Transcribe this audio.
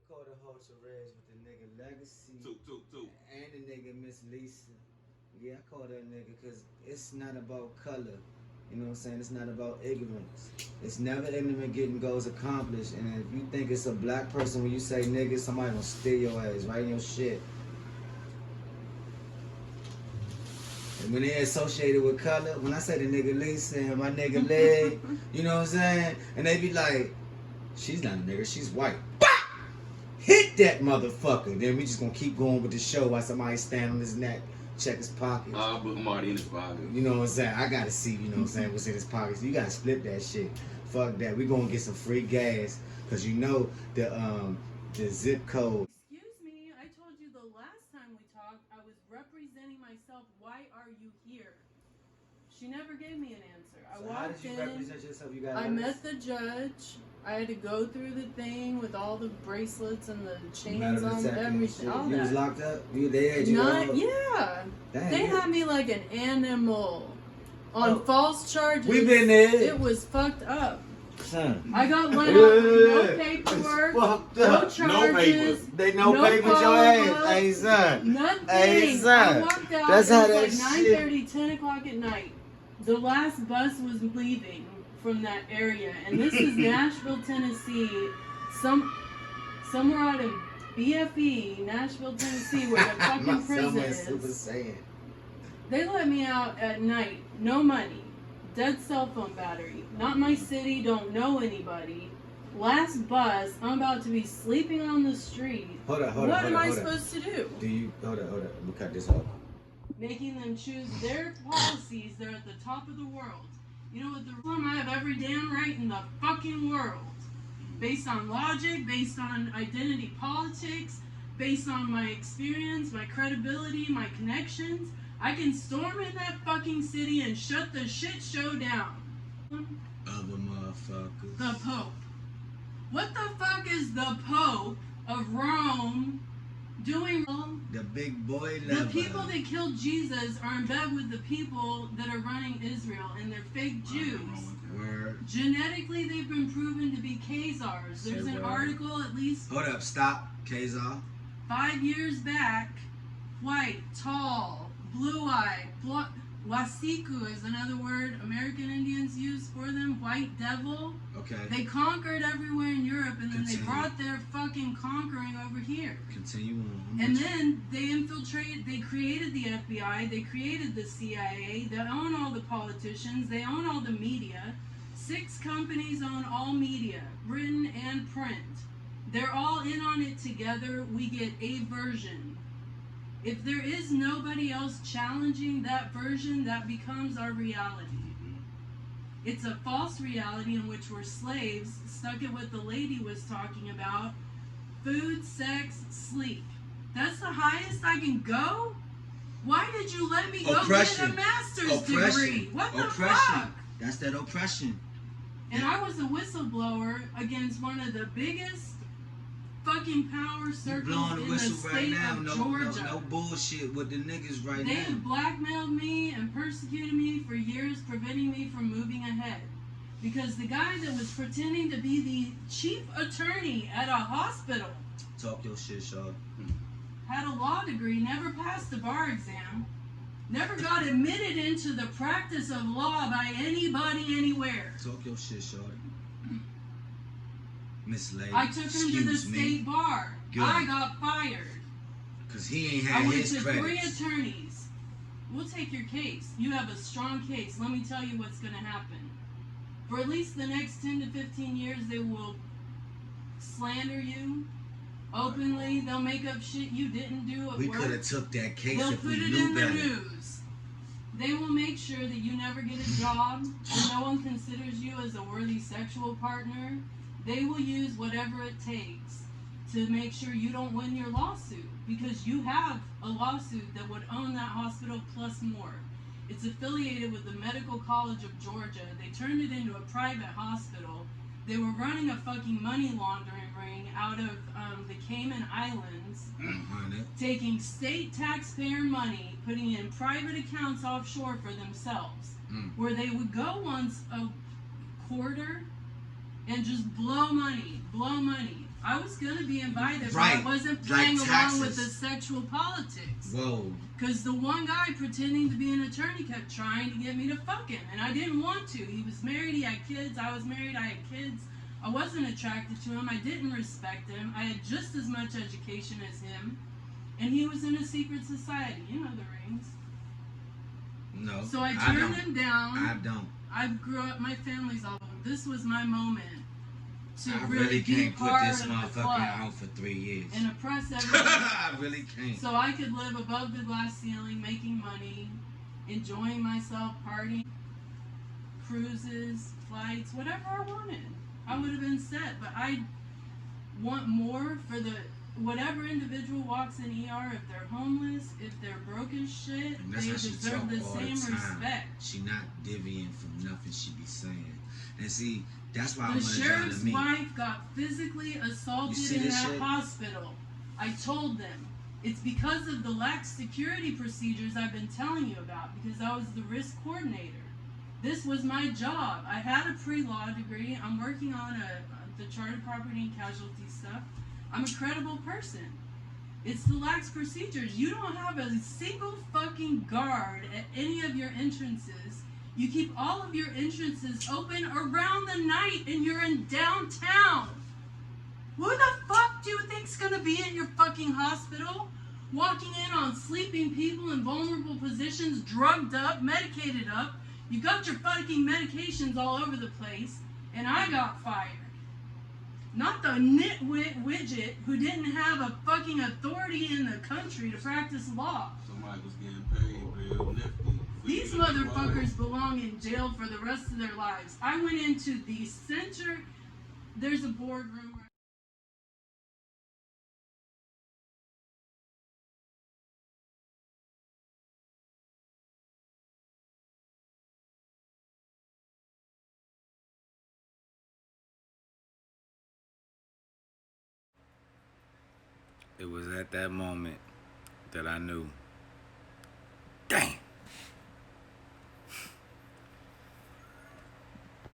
caught a whole charades with the nigga Legacy Two. and the nigga Miss Lisa. Yeah, I call that nigga because it's not about color. You know what I'm saying? It's not about ignorance. It's never ignorant getting goals accomplished. And if you think it's a black person when you say nigga, somebody gonna steal your ass right in your shit. And when they associated with color, when I say the nigga Lisa and my nigga Leg, you know what I'm saying? And they be like, she's not a nigga, she's white. Bah! Hit that motherfucker. Then we just gonna keep going with the show while somebody stand on his neck, check his pockets. But I'm already in his pocket. You know what I'm saying? I gotta see, you know what I'm saying, what's in his pockets. You gotta split that shit. Fuck that. We gonna get some free gas. Cause you know the zip code. Excuse me, I told you the last time we talked, I was representing myself. Why are you here? She never gave me an answer. I So how did walked you in. represent yourself? You got I met the judge. I had to go through the thing with all the bracelets and the chains on everything. All you that. was locked up? They had you Yeah. Dang, They had me like an animal on false charges. We been there. It was fucked up. Son. I got let out with no paperwork, Fucked no up. charges, They no paper your ass. Hey, son. nothing. Hey, son. I walked out. That's it how was that like shit- 9:30, 10 o'clock at night. The last bus was leaving from that area, and this is Nashville, Tennessee. Somewhere out of BFE, Nashville, Tennessee, where the fucking prison is. They let me out at night, no money, dead cell phone battery, not my city, don't know anybody. Last bus, I'm about to be sleeping on the street. Hold on. What am I supposed to do? Hold on. We'll cut this off. Making them choose their policies. They're at the top of the world. You know what? I have every damn right in the fucking world. Based on logic, based on identity politics, based on my experience, my credibility, my connections. I can storm in that fucking city and shut the shit show down. Other motherfuckers. The Pope. What the fuck is the Pope of Rome doing wrong? The big boy The lover. people that killed Jesus are in bed with the people that are running Israel, and they're fake Jews. Word. Genetically, they've been proven to be Khazars. There's Say an word. article at least Hold up. Stop. Kazar. 5 years back. White, tall, blue-eyed. Wasiku is another word American Indians use for them. White devil. Okay. They conquered everywhere in Europe, and then Continue. they brought their fucking conquering over here. Continue on. And then they infiltrated, they created the FBI, they created the CIA, they own all the politicians, they own all the media. 6 companies own all media, written and print. They're all in on it together. We get a version. If there is nobody else challenging that version, that becomes our reality. It's a false reality in which we're slaves, stuck at what the lady was talking about. Food, sex, sleep. That's the highest I can go? Why did you let me go get a master's degree? What the fuck? That's that oppression. And I was a whistleblower against one of the biggest fucking power circles in the state of Georgia. No bullshit with the niggas right They now. have blackmailed me and persecuted me for years, preventing me from moving ahead. Because the guy that was pretending to be the chief attorney at a hospital Talk your shit, Shaw. had a law degree, never passed the bar exam, never got admitted into the practice of law by anybody anywhere. Talk your shit, Shaw. Miss Lady. I took him to the excuse me. state bar. Good. I got fired. Cause he ain't I had went his to 3 credits. attorneys. We'll take your case. You have a strong case. Let me tell you what's going to happen. For at least the next 10 to 15 years, they will slander you openly. They'll make up shit you didn't do at We work. could have took that case They'll if put we it knew in the better. news. They will make sure that you never get a job, and no one considers you as a worthy sexual partner. They will use whatever it takes to make sure you don't win your lawsuit, because you have a lawsuit that would own that hospital plus more. It's affiliated with the Medical College of Georgia. They turned it into a private hospital. They were running a fucking money laundering ring out of the Cayman Islands, taking state taxpayer money, putting it in private accounts offshore for themselves, where they would go once a quarter and just blow money, I was gonna be invited, Right. but I wasn't Like playing along with the taxes. sexual politics. Whoa. Because the one guy pretending to be an attorney kept trying to get me to fuck him, and I didn't want to. He was married, he had kids, I was married, I had kids. I wasn't attracted to him, I didn't respect him. I had just as much education as him, and he was in a secret society. You know the rings. No. So I turned don't. him down. I don't. I grew up, my family's all. This was my moment to I really really be can't put part this of the motherfucker club out for 3 years. and oppress everyone. I really can't. So I could live above the glass ceiling, making money, enjoying myself, partying, cruises, flights, whatever I wanted. I would have been set, but I want more for the whatever individual walks in ER. If they're homeless, if they're broke as shit, And that's they how she deserve talk the all same the time. respect. She not divvying from nothing she be saying. And see, that's why I The wanted y'all to sheriff's meet. wife got physically assaulted You see in this that shit? hospital. I told them. It's because of the lax security procedures I've been telling you about, because I was the risk coordinator. This was my job. I had a pre-law degree. I'm working on the chartered property and casualty stuff. I'm a credible person. It's the lax procedures. You don't have a single fucking guard at any of your entrances. You keep all of your entrances open around the night, and you're in downtown. Who the fuck do you think's gonna be in your fucking hospital? Walking in on sleeping people in vulnerable positions, drugged up, medicated up. You got your fucking medications all over the place, and I got fired. Not the nitwit widget who didn't have a fucking authority in the country to practice law. Somebody was getting paid real nifty. These motherfuckers belong in jail for the rest of their lives. I went into the center. There's a boardroom. It was at that moment that I knew